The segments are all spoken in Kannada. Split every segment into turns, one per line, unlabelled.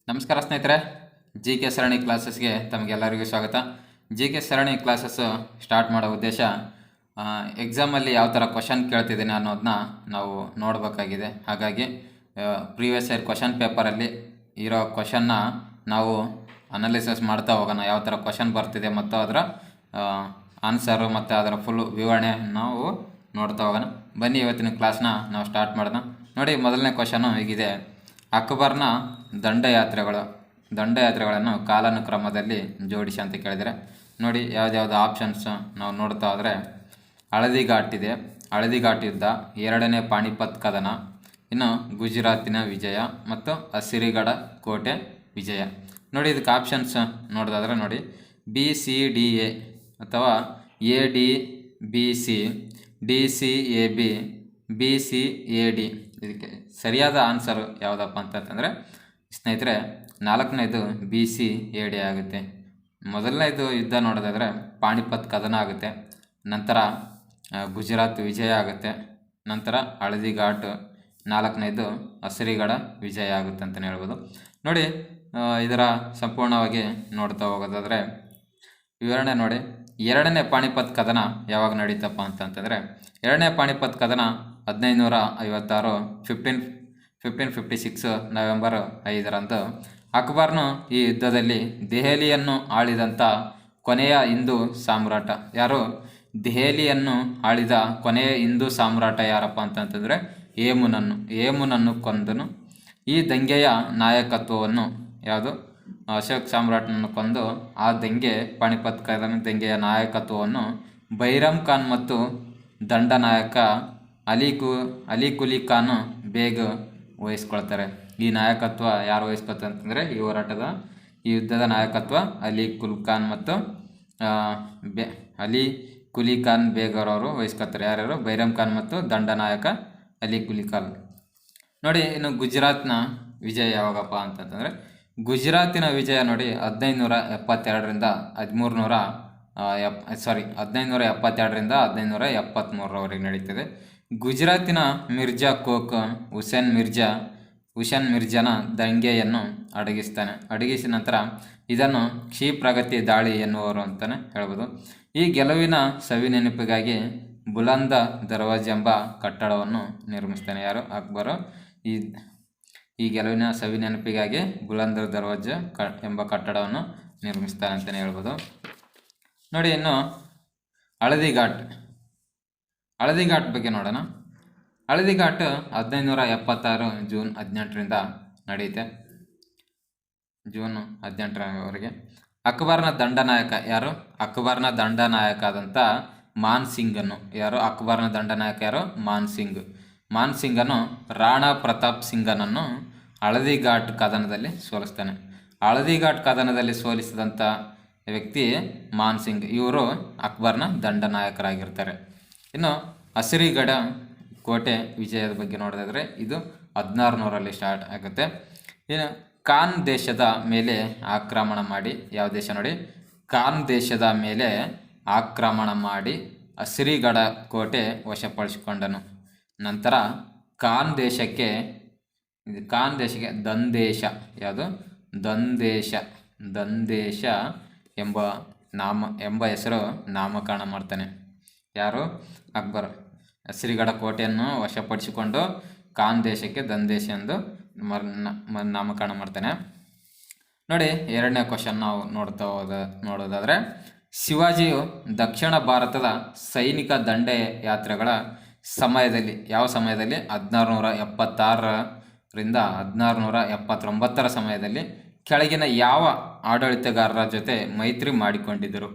ನಮಸ್ಕಾರ ಸ್ನೇಹಿತರೆ, ಜಿ ಕೆ ಸರಣಿ ಕ್ಲಾಸಸ್ಗೆ ತಮಗೆಲ್ಲರಿಗೂ ಸ್ವಾಗತ. ಜಿ ಕೆ ಸರಣಿ ಕ್ಲಾಸಸ್ಸು ಸ್ಟಾರ್ಟ್ ಮಾಡೋ ಉದ್ದೇಶ ಎಕ್ಸಾಮಲ್ಲಿ ಯಾವ ಥರ ಕ್ವಶನ್ ಕೇಳ್ತಿದ್ದೀನಿ ಅನ್ನೋದನ್ನ ನಾವು ನೋಡಬೇಕಾಗಿದೆ. ಹಾಗಾಗಿ ಪ್ರೀವಿಯಸ್ ಇಯರ್ ಕ್ವಶನ್ ಪೇಪರಲ್ಲಿ ಇರೋ ಕ್ವಶನ್ನ ನಾವು ಅನಾಲಿಸಿಸ್ ಮಾಡ್ತಾ ಹೋಗೋಣ. ಯಾವ ಥರ ಕ್ವಶನ್ ಬರ್ತಿದೆ ಮತ್ತು ಅದರ ಆನ್ಸರು ಮತ್ತು ಅದರ ಫುಲ್ ವಿವರಣೆ ನಾವು ನೋಡ್ತಾ ಹೋಗೋಣ. ಬನ್ನಿ ಇವತ್ತಿನ ಕ್ಲಾಸ್ನ ನಾವು ಸ್ಟಾರ್ಟ್ ಮಾಡೋಣ. ನೋಡಿ, ಮೊದಲನೇ ಕ್ವಶನು ಹೀಗಿದೆ: ಅಕ್ಬರ್ನ ದಂಡಯಾತ್ರೆಗಳನ್ನು ಕಾಲಾನುಕ್ರಮದಲ್ಲಿ ಜೋಡಿಸಿ ಅಂತ ಕೇಳಿದರೆ, ನೋಡಿ ಯಾವುದ್ಯಾವುದು ಆಪ್ಷನ್ಸ್ ನಾವು ನೋಡ್ತಾ ಹೋದರೆ, ಹಳದಿಘಾಟ್ ಇದೆ, ಹಳದಿಘಾಟ್ ಯುದ್ಧ, ಎರಡನೇ ಪಾಣಿಪತ್ ಕದನ, ಇನ್ನು ಗುಜರಾತಿನ ವಿಜಯ ಮತ್ತು ಅಸಿರಿಗಢ ಕೋಟೆ ವಿಜಯ. ನೋಡಿ ಇದಕ್ಕೆ ಆಪ್ಷನ್ಸ್ ನೋಡೋದಾದ್ರೆ ನೋಡಿ, ಬಿ ಸಿ ಡಿ ಎ ಅಥವಾ A D B C, D C A B, B C A D. ಇದಕ್ಕೆ ಸರಿಯಾದ ಆನ್ಸರು ಯಾವುದಪ್ಪ ಅಂತಂದರೆ ಸ್ನೇಹಿತರೆ, ನಾಲ್ಕನೇದು ಬಿ ಸಿ ಎ ಡಿ ಆಗುತ್ತೆ. ಮೊದಲನೇದು ಯುದ್ಧ ನೋಡೋದಾದರೆ ಪಾಣಿಪತ್ ಕದನ ಆಗುತ್ತೆ, ನಂತರ ಗುಜರಾತ್ ವಿಜಯ ಆಗುತ್ತೆ, ನಂತರ ಹಳದಿಘಾಟ್, ನಾಲ್ಕನೇದು ಅಸಿರಿಗಢ ವಿಜಯ ಆಗುತ್ತೆ ಅಂತಲೇ ಹೇಳ್ಬೋದು. ನೋಡಿ ಇದರ ಸಂಪೂರ್ಣವಾಗಿ ನೋಡ್ತಾ ಹೋಗೋದಾದರೆ ವಿವರಣೆ ನೋಡಿ. ಎರಡನೇ ಪಾಣಿಪತ್ ಕದನ ಯಾವಾಗ ನಡೀತಪ್ಪ ಅಂತಂತಂದರೆ, ಎರಡನೇ ಪಾಣಿಪತ್ ಕದನ 1556 1556 ನವೆಂಬರ್ 5ರಂದು ಅಕ್ಬರ್ನು ಈ ಯುದ್ಧದಲ್ಲಿ ದೆಹಲಿಯನ್ನು ಆಳಿದಂಥ ಕೊನೆಯ ಹಿಂದೂ ಸಾಮ್ರಾಟ ಯಾರು? ದೆಹಲಿಯನ್ನು ಆಳಿದ ಕೊನೆಯ ಹಿಂದೂ ಸಾಮ್ರಾಟ ಯಾರಪ್ಪ ಅಂತಂತಂದರೆ ಹೇಮುನನ್ನು ಕೊಂದನು. ಈ ದಂಗೆಯ ನಾಯಕತ್ವವನ್ನು ಯಾವುದು? ಅಶೋಕ್ ಸಾಮ್ರಾಟನನ್ನು ಕೊಂದು ಆ ಪಾಣಿಪತ್ ಕದನ ದಂಗೆಯ ನಾಯಕತ್ವವನ್ನು ಬೈರಮ್ ಖಾನ್ ಮತ್ತು ದಂಡನಾಯಕ ಅಲಿ ಕುಲಿ ಖಾನ್ ಬೇಗ್ ವಹಿಸ್ಕೊಳ್ತಾರೆ. ಈ ನಾಯಕತ್ವ ಯಾರು ವಹಿಸ್ಕೊಳ್ತಾರೆ ಅಂತಂದರೆ, ಈ ಯುದ್ಧದ ನಾಯಕತ್ವ ಅಲಿ ಕುಲ್ ಖಾನ್ ಮತ್ತು ಅಲಿ ಕುಲಿ ಖಾನ್ ಬೇಗ್ ಅವರವರು ವಹಿಸ್ಕೊಳ್ತಾರೆ. ಯಾರ್ಯಾರು? ಬೈರಮ್ ಖಾನ್ ಮತ್ತು ದಂಡನಾಯಕ ಅಲಿ ಕುಲಿ ಖಾನ್. ನೋಡಿ, ಇನ್ನು ಗುಜರಾತ್ನ ವಿಜಯ ಯಾವಾಗಪ್ಪ ಅಂತಂತಂದರೆ, ಗುಜರಾತಿನ ವಿಜಯ ನೋಡಿ 1572ರಿಂದ 1573ರವರೆಗೆ ನಡೀತದೆ. ಗುಜರಾತಿನ ಮಿರ್ಜಾ ಕೋಕ್ ಹುಸೇನ್ ಮಿರ್ಜಾನ ದಂಗೆಯನ್ನು ಅಡಗಿಸಿ ನಂತರ ಇದನ್ನು ಕ್ಷಿಪ್ರಗತಿ ದಾಳಿ ಎನ್ನುವರು ಅಂತಲೇ ಹೇಳ್ಬೋದು. ಈ ಗೆಲುವಿನ ಸವಿನೆನಪಿಗಾಗಿ ಬುಲಂದ ದರ್ವಾಜ್ ಎಂಬ ಕಟ್ಟಡವನ್ನು ನಿರ್ಮಿಸ್ತಾನೆ. ಯಾರು? ಅಕ್ಬರು. ಈ ಗೆಲುವಿನ ಸವಿನೆನಪಿಗಾಗಿ ಬುಲಂದ ದರ್ವಾಜ್ ಎಂಬ ಕಟ್ಟಡವನ್ನು ನಿರ್ಮಿಸ್ತಾನೆ ಅಂತಲೇ ಹೇಳ್ಬೋದು. ನೋಡಿ, ಇನ್ನು ಹಳದಿಘಾಟ್ ಬಗ್ಗೆ ನೋಡೋಣ. ಹಳದಿಘಾಟ್ 1576 ಜೂನ್ 18ರಿಂದ ನಡೆಯುತ್ತೆ. ಜೂನ್ 18ರವರೆಗೆ ಅಕ್ಬರ್ನ ದಂಡನಾಯಕ ಯಾರು? ಅಕ್ಬರ್ನ ದಂಡನಾಯಕ ಆದಂಥ ಮಾನ್ ಸಿಂಗನ್ನು ಮಾನ್ ಸಿಂಗನು ರಾಣಾ ಪ್ರತಾಪ್ ಸಿಂಗನನ್ನು ಹಳದಿಘಾಟ್ ಕದನದಲ್ಲಿ ಸೋಲಿಸ್ತಾನೆ. ಹಳದಿಘಾಟ್ ಕದನದಲ್ಲಿ ಸೋಲಿಸಿದಂಥ ವ್ಯಕ್ತಿ ಮಾನ್ ಸಿಂಗ್. ಇವರು ಅಕ್ಬರ್ನ ದಂಡನಾಯಕರಾಗಿರ್ತಾರೆ. ಇನ್ನು ಅಸಿರಿಗಢ ಕೋಟೆ ವಿಜಯದ ಬಗ್ಗೆ ನೋಡೋದಾದರೆ ಇದು 1600ರಲ್ಲಿ ಸ್ಟಾರ್ಟ್ ಆಗುತ್ತೆ. ಇನ್ನು ಖಾನ್ ದೇಶದ ಮೇಲೆ ಆಕ್ರಮಣ ಮಾಡಿ, ಯಾವ ದೇಶ ನೋಡಿ? ಖಾನ್ ದೇಶದ ಮೇಲೆ ಆಕ್ರಮಣ ಮಾಡಿ ಅಸಿರಿಗಢ ಕೋಟೆ ವಶಪಡಿಸಿಕೊಂಡನು. ನಂತರ ಖಾನ್ ದೇಶಕ್ಕೆ ದಂದೇಶ ಎಂಬ ಹೆಸರು ನಾಮಕರಣ ಮಾಡ್ತಾನೆ. ಯಾರು? ಅಕ್ಬರ್. ಅಸಿರಿಗಢ ಕೋಟೆಯನ್ನು ವಶಪಡಿಸಿಕೊಂಡು ಖಾನ್ ದೇಶಕ್ಕೆ ದಂದೇಶ ಎಂದು ನಾಮಕರಣ ಮಾಡ್ತಾನೆ. ನೋಡಿ, ಎರಡನೇ ಕ್ವಶನ್ ನಾವು ನೋಡೋದಾದರೆ, ಶಿವಾಜಿಯು ದಕ್ಷಿಣ ಭಾರತದ ಸೈನಿಕ ದಂಡಯಾತ್ರೆಗಳ ಸಮಯದಲ್ಲಿ, ಯಾವ ಸಮಯದಲ್ಲಿ? 1676ರಿಂದ 1679ರ ಸಮಯದಲ್ಲಿ ಕೆಳಗಿನ ಯಾವ ಆಡಳಿತಗಾರರ ಜೊತೆ ಮೈತ್ರಿ ಮಾಡಿಕೊಂಡಿದ್ದರು?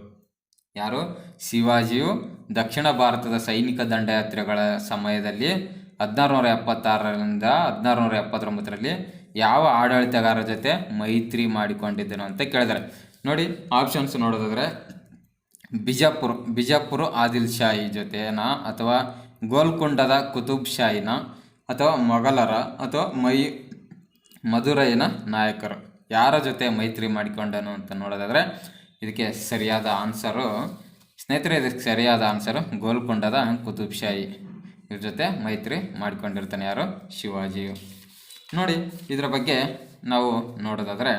ಯಾರು? ಶಿವಾಜಿಯು ದಕ್ಷಿಣ ಭಾರತದ ಸೈನಿಕ ದಂಡಯಾತ್ರೆಗಳ ಸಮಯದಲ್ಲಿ 1676ರಿಂದ 1679ರಲ್ಲಿ ಯಾವ ಆಡಳಿತಗಾರರ ಜೊತೆ ಮೈತ್ರಿ ಮಾಡಿಕೊಂಡಿದ್ದನು ಅಂತ ಕೇಳಿದರೆ, ನೋಡಿ ಆಪ್ಷನ್ಸ್ ನೋಡೋದಾದರೆ, ಬಿಜಾಪುರ ಆದಿಲ್ ಶಾಹಿ ಜೊತೆನ, ಅಥವಾ ಗೋಲ್ಕೊಂಡದ ಕುತುಬ್ ಶಾಹಿನ, ಅಥವಾ ಮೊಘಲರ, ಅಥವಾ ಮಧುರೈನ ನಾಯಕರು. ಯಾರ ಜೊತೆ ಮೈತ್ರಿ ಮಾಡಿಕೊಂಡನು ಅಂತ ನೋಡೋದಾದರೆ ಇದಕ್ಕೆ ಸರಿಯಾದ ಆನ್ಸರು ಗೋಲ್ಕೊಂಡದ ಕುತುಬ್ ಶಾಹಿ ಇವ್ರ ಜೊತೆ ಮೈತ್ರಿ ಮಾಡಿಕೊಂಡಿರ್ತಾನೆ. ಯಾರು? ಶಿವಾಜಿಯು. ನೋಡಿ, ಇದರ ಬಗ್ಗೆ ನಾವು ನೋಡೋದಾದರೆ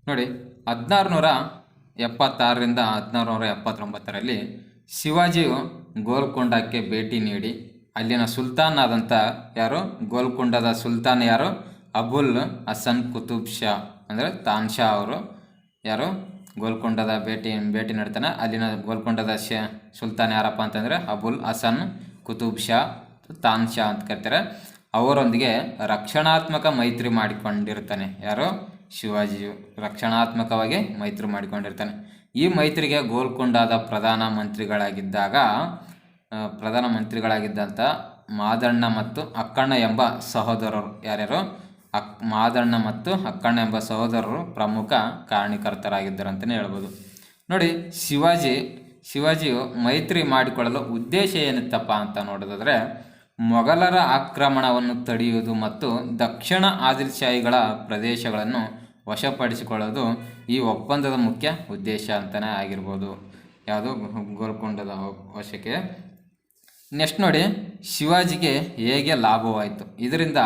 ನೋಡಿ 1676ರಿಂದ 1679ರಲ್ಲಿ ಶಿವಾಜಿಯು ಗೋಲ್ಕೊಂಡಕ್ಕೆ ಭೇಟಿ ನೀಡಿ ಅಲ್ಲಿನ ಸುಲ್ತಾನ್ ಆದಂಥ ಯಾರು, ಗೋಲ್ಕೊಂಡದ ಸುಲ್ತಾನ್ ಯಾರು, ಅಬುಲ್ ಹಸನ್ ಕುತುಬ್ ಶಾ ಅಂದರೆ ತಾನ್ ಶಾ ಅವರು ಯಾರು ಗೋಲ್ಕೊಂಡದ ಭೇಟಿ ನೀಡ್ತಾನೆ. ಅಲ್ಲಿನ ಗೋಲ್ಕೊಂಡದ ಸುಲ್ತಾನ್ ಯಾರಪ್ಪ ಅಂತಂದರೆ ಅಬುಲ್ ಹಸನ್ ಕುತುಬ್ ಶಾ, ತಾನ್ ಶಾ ಅಂತ ಕರೀತಾರೆ. ಅವರೊಂದಿಗೆ ರಕ್ಷಣಾತ್ಮಕ ಮೈತ್ರಿ ಮಾಡಿಕೊಂಡಿರ್ತಾನೆ. ಯಾರು, ಶಿವಾಜಿಯು ರಕ್ಷಣಾತ್ಮಕವಾಗಿ ಮೈತ್ರಿ ಮಾಡಿಕೊಂಡಿರ್ತಾನೆ. ಈ ಮೈತ್ರಿಗೆ ಗೋಲ್ಕೊಂಡದ ಪ್ರಧಾನಮಂತ್ರಿಗಳಾಗಿದ್ದಂಥ ಮಾದಣ್ಣ ಮತ್ತು ಅಕ್ಕಣ್ಣ ಎಂಬ ಸಹೋದರರು, ಯಾರ್ಯಾರು, ಮಾದಣ್ಣ ಮತ್ತು ಅಕ್ಕಣ್ಣ ಎಂಬ ಸಹೋದರರು ಪ್ರಮುಖ ಕಾರಣಕರ್ತರಾಗಿದ್ದರು ಅಂತಲೇ ಹೇಳ್ಬೋದು. ನೋಡಿ, ಶಿವಾಜಿಯು ಮೈತ್ರಿ ಮಾಡಿಕೊಳ್ಳಲು ಉದ್ದೇಶ ಏನಿತ್ತಪ್ಪ ಅಂತ ನೋಡೋದಾದರೆ ಮೊಘಲರ ಆಕ್ರಮಣವನ್ನು ತಡೆಯುವುದು ಮತ್ತು ದಕ್ಷಿಣ ಆದಿಲ್ಶಾಹಿಗಳ ಪ್ರದೇಶಗಳನ್ನು ವಶಪಡಿಸಿಕೊಳ್ಳೋದು ಈ ಒಪ್ಪಂದದ ಮುಖ್ಯ ಉದ್ದೇಶ ಅಂತಲೇ ಆಗಿರ್ಬೋದು. ಯಾವುದು, ಗೋಲ್ಕೊಂಡದ ವಶಕ್ಕೆ. ನೆಕ್ಸ್ಟ್ ನೋಡಿ, ಶಿವಾಜಿಗೆ ಹೇಗೆ ಲಾಭವಾಯಿತು, ಇದರಿಂದ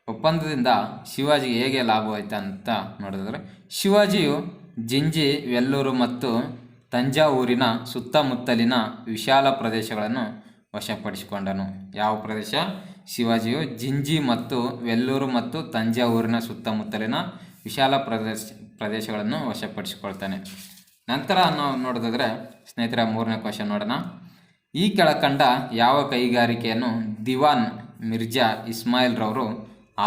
ಒಪ್ಪಂದದಿಂದ ಶಿವಾಜಿಗೆ ಹೇಗೆ ಲಾಭವಾಯಿತು ಅಂತ ನೋಡಿದ್ರೆ ಶಿವಾಜಿಯು ಜಿಂಜಿ, ವೆಲ್ಲೂರು ಮತ್ತು ತಂಜಾವೂರಿನ ಸುತ್ತಮುತ್ತಲಿನ ವಿಶಾಲ ಪ್ರದೇಶಗಳನ್ನು ವಶಪಡಿಸಿಕೊಂಡನು. ಯಾವ ಪ್ರದೇಶ? ಶಿವಾಜಿಯು ಜಿಂಜಿ ಮತ್ತು ವೆಲ್ಲೂರು ಮತ್ತು ತಂಜಾವೂರಿನ ಸುತ್ತಮುತ್ತಲಿನ ವಿಶಾಲ ಪ್ರದೇಶಗಳನ್ನು ವಶಪಡಿಸಿಕೊಳ್ತಾನೆ. ನಂತರ ನಾವು ನೋಡೋದಾದರೆ ಸ್ನೇಹಿತರೆ, ಮೂರನೇ ಕ್ವಶನ್ ನೋಡೋಣ. ಈ ಕೆಳಕಂಡ ಯಾವ ಕೈಗಾರಿಕೆಯನ್ನು ದಿವಾನ್ ಮಿರ್ಜಾ ಇಸ್ಮಾಯಿಲ್ ರವರು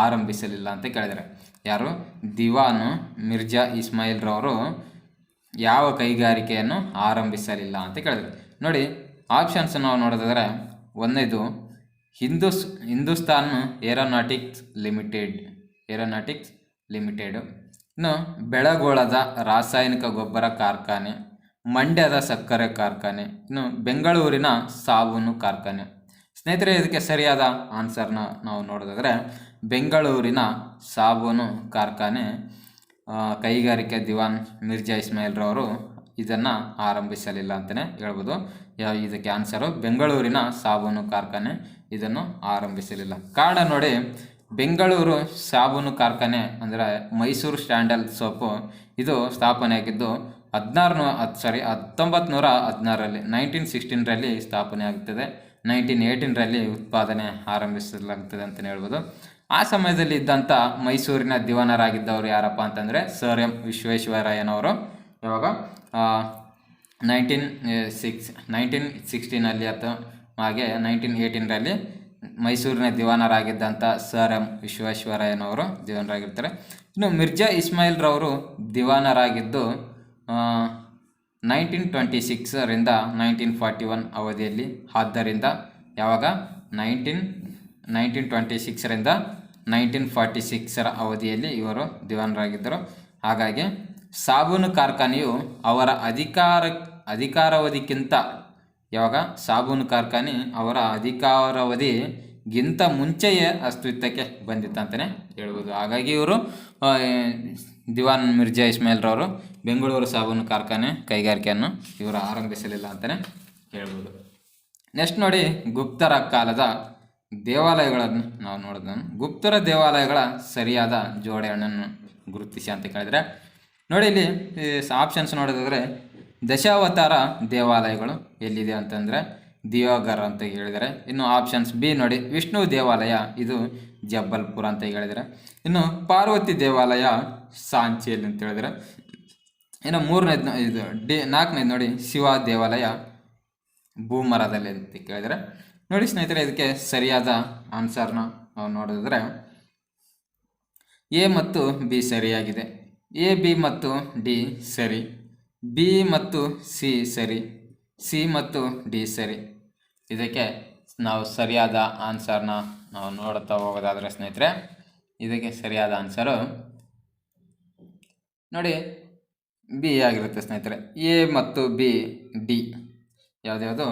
ಆರಂಭಿಸಲಿಲ್ಲ ಅಂತ ಕೇಳಿದರೆ? ಯಾರು? ದಿವಾನ್ ಮಿರ್ಜಾ ಇಸ್ಮಾಯಿಲ್ ರವರು ಯಾವ ಕೈಗಾರಿಕೆಯನ್ನು ಆರಂಭಿಸಲಿಲ್ಲ ಅಂತ ಕೇಳಿದರೆ? ನೋಡಿ, ಆಪ್ಷನ್ಸ್ ನಾವು ನೋಡೋದಾದರೆ ಒಂದನೇದು ಹಿಂದೂಸ್ತಾನ್ ಏರೋನಾಟಿಕ್ಸ್ ಲಿಮಿಟೆಡ್, ಇನ್ನು ಬೆಳಗೋಳದ ರಾಸಾಯನಿಕ ಗೊಬ್ಬರ ಕಾರ್ಖಾನೆ, ಮಂಡ್ಯದ ಸಕ್ಕರೆ ಕಾರ್ಖಾನೆ, ಇನ್ನು ಬೆಂಗಳೂರಿನ ಸಾಬೂನು ಕಾರ್ಖಾನೆ. ಸ್ನೇಹಿತರೆ, ಇದಕ್ಕೆ ಸರಿಯಾದ ಆನ್ಸರ್ನ ನಾವು ನೋಡೋದಾದರೆ ಬೆಂಗಳೂರಿನ ಸಾಬೂನು ಕಾರ್ಖಾನೆ ಕೈಗಾರಿಕೆ ದಿವಾನ್ ಮಿರ್ಜಾ ಇಸ್ಮಾಯಿಲ್ ರವರು ಇದನ್ನು ಆರಂಭಿಸಲಿಲ್ಲ ಅಂತಲೇ ಹೇಳ್ಬೋದು. ಇದಕ್ಕೆ ಆನ್ಸರು ಬೆಂಗಳೂರಿನ ಸಾಬೂನು ಕಾರ್ಖಾನೆ ಇದನ್ನು ಆರಂಭಿಸಲಿಲ್ಲ. ಕಾರಣ ನೋಡಿ, ಬೆಂಗಳೂರು ಸಾಬೂನು ಕಾರ್ಖಾನೆ ಅಂದರೆ ಮೈಸೂರು ಸ್ಟ್ಯಾಂಡಲ್ ಸೋಪು ಇದು ಸ್ಥಾಪನೆಯಾಗಿದ್ದು 1916ರಲ್ಲಿ 1916ರಲ್ಲಿ ಸ್ಥಾಪನೆ ಆಗುತ್ತದೆ. 1918ರಲ್ಲಿ ಉತ್ಪಾದನೆ ಆರಂಭಿಸಲಾಗುತ್ತದೆ ಅಂತಲೇ ಹೇಳ್ಬೋದು. ಆ ಸಮಯದಲ್ಲಿ ಇದ್ದಂಥ ಮೈಸೂರಿನ ದಿವಾನರಾಗಿದ್ದವರು ಯಾರಪ್ಪ ಅಂತಂದರೆ ಸರ್ ಎಂ ವಿಶ್ವೇಶ್ವರಯ್ಯನವರು. ಇವಾಗ 1916ನಲ್ಲಿ ಅಥವಾ ಹಾಗೆ 1918ರಲ್ಲಿ ಮೈಸೂರಿನ ದಿವಾನರಾಗಿದ್ದಂಥ ಸರ್ ಎಂ ವಿಶ್ವೇಶ್ವರಯ್ಯನವರು ದಿವಾನರಾಗಿರ್ತಾರೆ. ಇನ್ನು ಮಿರ್ಜಾ ಇಸ್ಮಾಯಿಲ್ ರವರು ದಿವಾನರಾಗಿದ್ದು 1926ರಿಂದ 1941 ಅವಧಿಯಲ್ಲಿ. ಆದ್ದರಿಂದ ಯಾವಾಗ 1926ರಿಂದ 1946 ಅವಧಿಯಲ್ಲಿ ಇವರು ದಿವಾನರಾಗಿದ್ದರು. ಹಾಗಾಗಿ ಸಾಬೂನು ಕಾರ್ಖಾನೆಯು ಅವರ ಅಧಿಕಾರಾವಧಿಗಿಂತ ಯಾವಾಗ ಸಾಬೂನು ಕಾರ್ಖಾನೆ ಅವರ ಅಧಿಕಾರಾವಧಿಗಿಂತ ಮುಂಚೆಯೇ ಅಸ್ತಿತ್ವಕ್ಕೆ ಬಂದಿತ್ತು ಅಂತಲೇ ಹೇಳ್ಬೋದು. ಹಾಗಾಗಿ ಇವರು ದಿವಾನ್ ಮಿರ್ಜಾ ಇಸ್ಮಾಯಿಲ್ ರವರು ಬೆಂಗಳೂರು ಸಾಬೂನು ಕಾರ್ಖಾನೆ ಕೈಗಾರಿಕೆಯನ್ನು ಇವರು ಆರಂಭಿಸಲಿಲ್ಲ ಅಂತಲೇ ಹೇಳ್ಬೋದು. ನೆಕ್ಸ್ಟ್ ನೋಡಿ, ಗುಪ್ತರ ಕಾಲದ ದೇವಾಲಯಗಳನ್ನು ನಾವು ನೋಡಿದ ಗುಪ್ತರ ದೇವಾಲಯಗಳ ಸರಿಯಾದ ಜೋಡಣೆಯನ್ನು ಗುರುತಿಸಿ ಅಂತ ಕೇಳಿದರೆ ನೋಡಿ, ಇಲ್ಲಿ ಆಪ್ಷನ್ಸ್ ನೋಡೋದಾದರೆ ದಶಾವತಾರ ದೇವಾಲಯಗಳು ಎಲ್ಲಿದೆ ಅಂತಂದರೆ ದಿಯೋಗರ್ ಅಂತ ಹೇಳಿದರೆ. ಇನ್ನು ಆಪ್ಷನ್ಸ್ ಬಿ ನೋಡಿ, ವಿಷ್ಣು ದೇವಾಲಯ ಇದು ಜಬ್ಬಲ್ಪುರ ಅಂತ ಹೇಳಿದರೆ. ಇನ್ನು ಪಾರ್ವತಿ ದೇವಾಲಯ ಸಾಂಚಿಯಲ್ಲಿ ಅಂತ ಹೇಳಿದರೆ. ಇನ್ನು ನಾಲ್ಕನೇದು ನೋಡಿ, ಶಿವ ದೇವಾಲಯ ಭೂಮರದಲ್ಲಿ ಅಂತ ಕೇಳಿದರೆ. ನೋಡಿ ಸ್ನೇಹಿತರೆ, ಇದಕ್ಕೆ ಸರಿಯಾದ ಆನ್ಸರ್ನ ನಾವು ನೋಡಿದ್ರೆ ಎ ಮತ್ತು ಬಿ ಸರಿಯಾಗಿದೆ. ಎ, ಬಿ ಮತ್ತು ಡಿ ಸರಿ, ಬಿ ಮತ್ತು ಸಿ ಸರಿ, ಸಿ ಮತ್ತು ಡಿ ಸರಿ. ಇದಕ್ಕೆ ನಾವು ಸರಿಯಾದ ಆನ್ಸರ್ನ ನಾವು ನೋಡ್ತಾ ಹೋಗೋದಾದರೆ ಸ್ನೇಹಿತರೆ, ಇದಕ್ಕೆ ಸರಿಯಾದ ಆನ್ಸರು ನೋಡಿ ಬಿ ಆಗಿರುತ್ತೆ ಸ್ನೇಹಿತರೆ. ಎ ಮತ್ತು ಬಿ, ಡಿ ಯಾವುದ್ಯಾವುದು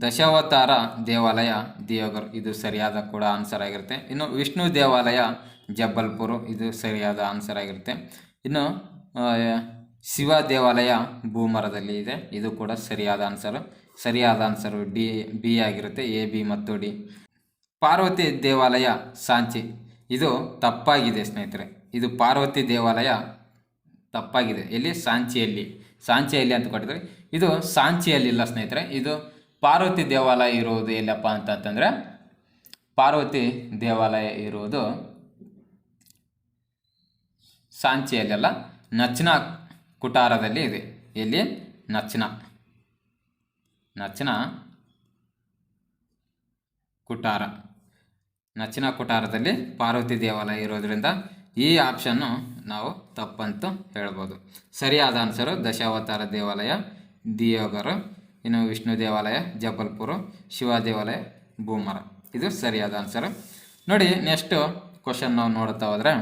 ದಶಾವತಾರ ದೇವಾಲಯ ದಿಯೋಗರ್ ಇದು ಸರಿಯಾದ ಕೂಡ ಆನ್ಸರ್ ಆಗಿರುತ್ತೆ. ಇನ್ನು ವಿಷ್ಣು ದೇವಾಲಯ ಜಬ್ಬಲ್ಪುರ ಇದು ಸರಿಯಾದ ಆನ್ಸರ್ ಆಗಿರುತ್ತೆ. ಇನ್ನು ಶಿವ ದೇವಾಲಯ ಭೂಮರದಲ್ಲಿ ಇದೆ, ಇದು ಕೂಡ ಸರಿಯಾದ ಆನ್ಸರು. ಸರಿಯಾದ ಆನ್ಸರು ಬಿ ಆಗಿರುತ್ತೆ, ಎ ಬಿ ಮತ್ತು ಡಿ. ಪಾರ್ವತಿ ದೇವಾಲಯ ಸಾಂಚಿ, ಇದು ತಪ್ಪಾಗಿದೆ ಸ್ನೇಹಿತರೆ. ಇದು ಪಾರ್ವತಿ ದೇವಾಲಯ ತಪ್ಪಾಗಿದೆ. ಎಲ್ಲಿ? ಸಾಂಚಿಯಲ್ಲಿ ಅಂತ ಕೊಟ್ಟಿದ್ದಾರೆ. ಇದು ಸಾಂಚಿಯಲ್ಲಿಲ್ಲ ಸ್ನೇಹಿತರೆ. ಇದು ಪಾರ್ವತಿ ದೇವಾಲಯ ಇರುವುದು ಎಲ್ಲಪ್ಪ ಅಂತಂದರೆ, ಪಾರ್ವತಿ ದೇವಾಲಯ ಇರುವುದು ಸಾಂಚಿಯಲ್ಲ, ನಚ್ನ ಕುಟಾರದಲ್ಲಿ ಇದೆ. ಎಲ್ಲಿ? ನಚ್ನ ಕುಟಾರದಲ್ಲಿ ಪಾರ್ವತಿ ದೇವಾಲಯ ಇರೋದ್ರಿಂದ ಈ ಆಪ್ಷನ್ನು ನಾವು ತಪ್ಪಂತೂ ಹೇಳ್ಬೋದು. ಸರಿಯಾದ ಆನ್ಸರು ದಶಾವತಾರ ದೇವಾಲಯ ದಿಯೋಗರ್, ಇನ್ನು ವಿಷ್ಣು ದೇವಾಲಯ ಜಬಲ್ಪುರ, ಶಿವ ದೇವಾಲಯ ಬೂಮರ. ಇದು ಸರಿಯಾದ ಆನ್ಸರು. ನೋಡಿ, ನೆಕ್ಸ್ಟು ಕ್ವಶನ್ ನಾವು ನೋಡ್ತಾ ಹೋದರೆ,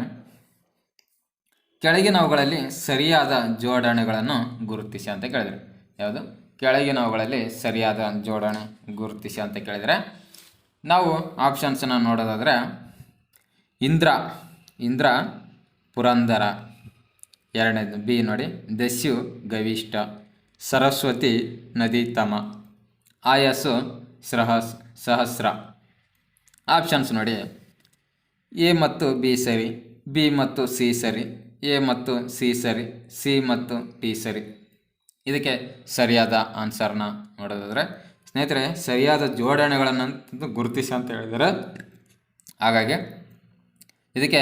ಕೆಳಗಿನವುಗಳಲ್ಲಿ ಸರಿಯಾದ ಜೋಡಣೆಗಳನ್ನು ಗುರುತಿಸಿ ಅಂತ ಕೇಳಿದರೆ ಯಾವುದು? ಕೆಳಗಿನವುಗಳಲ್ಲಿ ಸರಿಯಾದ ಜೋಡಣೆ ಗುರುತಿಸಿ ಅಂತ ಕೇಳಿದರೆ ನಾವು ಆಪ್ಷನ್ಸನ್ನು ನೋಡೋದಾದರೆ, ಇಂದ್ರ ಪುರಂದರ, ಎರಡನೇದು ಬಿ ನೋಡಿ, ದಸ್ಯು ಗವಿಷ್ಠ, ಸರಸ್ವತಿ ನದೀತಮ, ಆಯಸ್ಸು ಸಹಸ್ರ. ಆಪ್ಷನ್ಸ್ ನೋಡಿ, ಎ ಮತ್ತು ಬಿ ಸರಿ, ಬಿ ಮತ್ತು ಸಿ ಸರಿ, ಎ ಮತ್ತು ಸಿ ಸರಿ, ಸಿ ಮತ್ತು ಟಿ ಸರಿ. ಇದಕ್ಕೆ ಸರಿಯಾದ ಆನ್ಸರ್ನ ನೋಡೋದಾದರೆ ಸ್ನೇಹಿತರೆ, ಸರಿಯಾದ ಜೋಡಣೆಗಳನ್ನು ಗುರುತಿಸಿ ಅಂತ ಹೇಳಿದರೆ, ಹಾಗಾಗಿ ಇದಕ್ಕೆ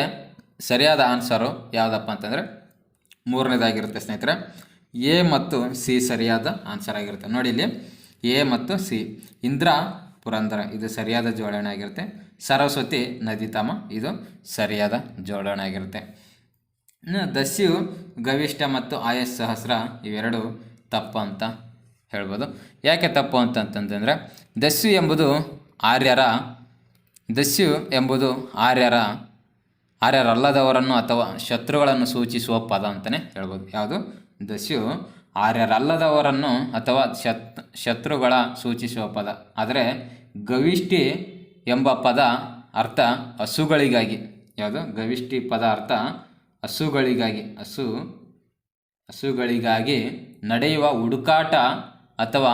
ಸರಿಯಾದ ಆನ್ಸರು ಯಾವುದಪ್ಪ ಅಂತಂದರೆ ಮೂರನೇದಾಗಿರುತ್ತೆ ಸ್ನೇಹಿತರೆ. ಎ ಮತ್ತು ಸಿ ಸರಿಯಾದ ಆನ್ಸರ್ ಆಗಿರುತ್ತೆ. ನೋಡಿ, ಇಲ್ಲಿ ಎ ಮತ್ತು ಸಿ, ಇಂದ್ರ ಪುರಂದರ ಇದು ಸರಿಯಾದ ಜೋಡಣೆ ಆಗಿರುತ್ತೆ. ಸರಸ್ವತಿ ನದೀತಮ ಇದು ಸರಿಯಾದ ಜೋಡಣೆ ಆಗಿರುತ್ತೆ. ಇನ್ನು ದಸ್ಯು ಗವಿಷ್ಠ ಮತ್ತು ಆಯಸ್ ಸಹಸ್ರ ಇವೆರಡು ತಪ್ಪು ಅಂತ ಹೇಳ್ಬೋದು. ಯಾಕೆ ತಪ್ಪು ಅಂತಂತಂದರೆ, ದಸ್ಯು ಎಂಬುದು ಆರ್ಯರಲ್ಲದವರನ್ನು ಅಥವಾ ಶತ್ರುಗಳನ್ನು ಸೂಚಿಸುವ ಪದ ಅಂತಲೇ ಹೇಳ್ಬೋದು. ಯಾವುದು? ದಸ್ಯು ಆರ್ಯರಲ್ಲದವರನ್ನು ಅಥವಾ ಶತ್ರುಗಳ ಸೂಚಿಸುವ ಪದ. ಆದರೆ ಗವಿಷ್ಠಿ ಎಂಬ ಪದ ಅರ್ಥ ಹಸುಗಳಿಗಾಗಿ. ಯಾವುದು? ಗವಿಷ್ಠಿ ಪದ ಅರ್ಥ ಹಸುಗಳಿಗಾಗಿ ನಡೆಯುವ ಹುಡುಕಾಟ ಅಥವಾ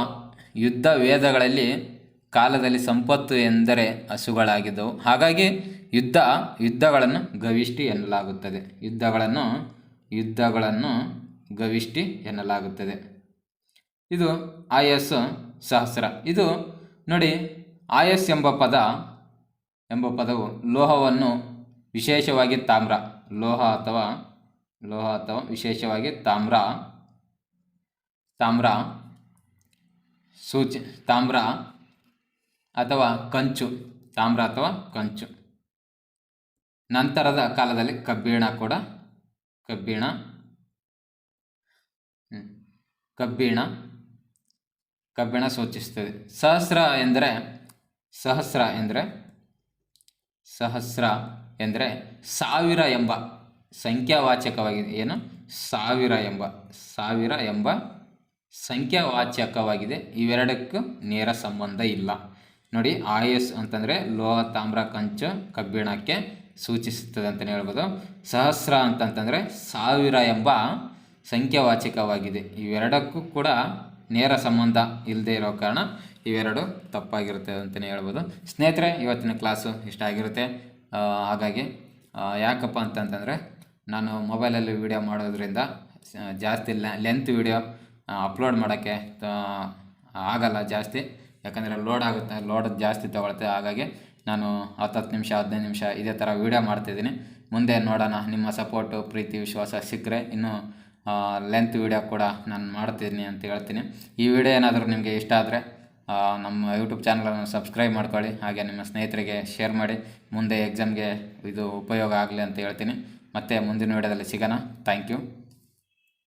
ಯುದ್ಧ ವೇದಗಳಲ್ಲಿ ಕಾಲದಲ್ಲಿ ಸಂಪತ್ತು ಎಂದರೆ ಹಸುಗಳಾಗಿದ್ದವು. ಹಾಗಾಗಿ ಯುದ್ಧಗಳನ್ನು ಗವಿಷ್ಠಿ ಎನ್ನಲಾಗುತ್ತದೆ. ಯುದ್ಧಗಳನ್ನು ಗವಿಷ್ಠಿ ಎನ್ನಲಾಗುತ್ತದೆ. ಇದು ಆಯಸ್ ಸಹಸ್ರ. ಇದು ನೋಡಿ, ಆಯಸ್ ಎಂಬ ಪದವು ಲೋಹವನ್ನು ವಿಶೇಷವಾಗಿ ಲೋಹ ಅಥವಾ ವಿಶೇಷವಾಗಿ ತಾಮ್ರ ಅಥವಾ ಕಂಚು, ನಂತರದ ಕಾಲದಲ್ಲಿ ಕಬ್ಬಿಣ ಸೂಚಿಸುತ್ತದೆ. ಸಹಸ್ರ ಎಂದರೆ ಸಾವಿರ ಎಂಬ ಸಂಖ್ಯಾವಾಚಕವಾಗಿದೆ. ಏನು? ಸಾವಿರ ಎಂಬ ಸಂಖ್ಯಾವಾಚಕವಾಗಿದೆ. ಇವೆರಡಕ್ಕೂ ನೇರ ಸಂಬಂಧ ಇಲ್ಲ. ನೋಡಿ, ಆಯಸ್ ಅಂತಂದರೆ ಲೋಹ, ತಾಮ್ರ, ಕಂಚು, ಕಬ್ಬಿಣಕ್ಕೆ ಸೂಚಿಸುತ್ತದೆ ಅಂತಲೇ ಹೇಳ್ಬೋದು. ಸಹಸ್ರ ಅಂತಂತಂದರೆ ಸಾವಿರ ಎಂಬ ಸಂಖ್ಯಾವಾಚಕವಾಗಿದೆ. ಇವೆರಡಕ್ಕೂ ಕೂಡ ನೇರ ಸಂಬಂಧ ಇಲ್ಲದೆ ಇರೋ ಕಾರಣ ಇವೆರಡು ತಪ್ಪಾಗಿರುತ್ತೆ ಅಂತಲೇ ಹೇಳ್ಬೋದು. ಸ್ನೇಹಿತರೆ, ಇವತ್ತಿನ ಕ್ಲಾಸು ಇಷ್ಟ ಆಗಿರುತ್ತೆ. ಹಾಗಾಗಿ ಯಾಕಪ್ಪ ಅಂತಂತಂದರೆ, ನಾನು ಮೊಬೈಲಲ್ಲಿ ವೀಡಿಯೋ ಮಾಡೋದ್ರಿಂದ ಜಾಸ್ತಿ ಲೆಂತ್ ವೀಡಿಯೋ ಅಪ್ಲೋಡ್ ಮಾಡೋಕ್ಕೆ ಆಗಲ್ಲ ಜಾಸ್ತಿ. ಯಾಕಂದರೆ ಲೋಡ್ ಜಾಸ್ತಿ ತೊಗೊಳುತ್ತೆ. ಹಾಗಾಗಿ ನಾನು 10 ನಿಮಿಷ 15 ನಿಮಿಷ ಇದೇ ಥರ ವೀಡಿಯೋ ಮಾಡ್ತಿದ್ದೀನಿ. ಮುಂದೆ ನೋಡೋಣ, ನಿಮ್ಮ ಸಪೋರ್ಟು, ಪ್ರೀತಿ, ವಿಶ್ವಾಸ ಸಿಕ್ಕರೆ ಇನ್ನೂ ಲೆಂತ್ ವೀಡಿಯೋ ಕೂಡ ನಾನು ಮಾಡ್ತೀನಿ ಅಂತ ಹೇಳ್ತೀನಿ. ಈ ವಿಡಿಯೋ ಏನಾದರೂ ನಿಮಗೆ ಇಷ್ಟ ಆದರೆ ನಮ್ಮ ಯೂಟ್ಯೂಬ್ ಚಾನಲನ್ನು ಸಬ್ಸ್ಕ್ರೈಬ್ ಮಾಡ್ಕೊಳ್ಳಿ. ಹಾಗೆ ನಿಮ್ಮ ಸ್ನೇಹಿತರಿಗೆ ಶೇರ್ ಮಾಡಿ. ಮುಂದೆ ಎಕ್ಸಾಮ್ಗೆ ಇದು ಉಪಯೋಗ ಆಗಲಿ ಅಂತ ಹೇಳ್ತೀನಿ. ಮತ್ತೆ ಮುಂದಿನ ವಿಡಿಯೋದಲ್ಲಿ ಸಿಗೋಣ. Thank you.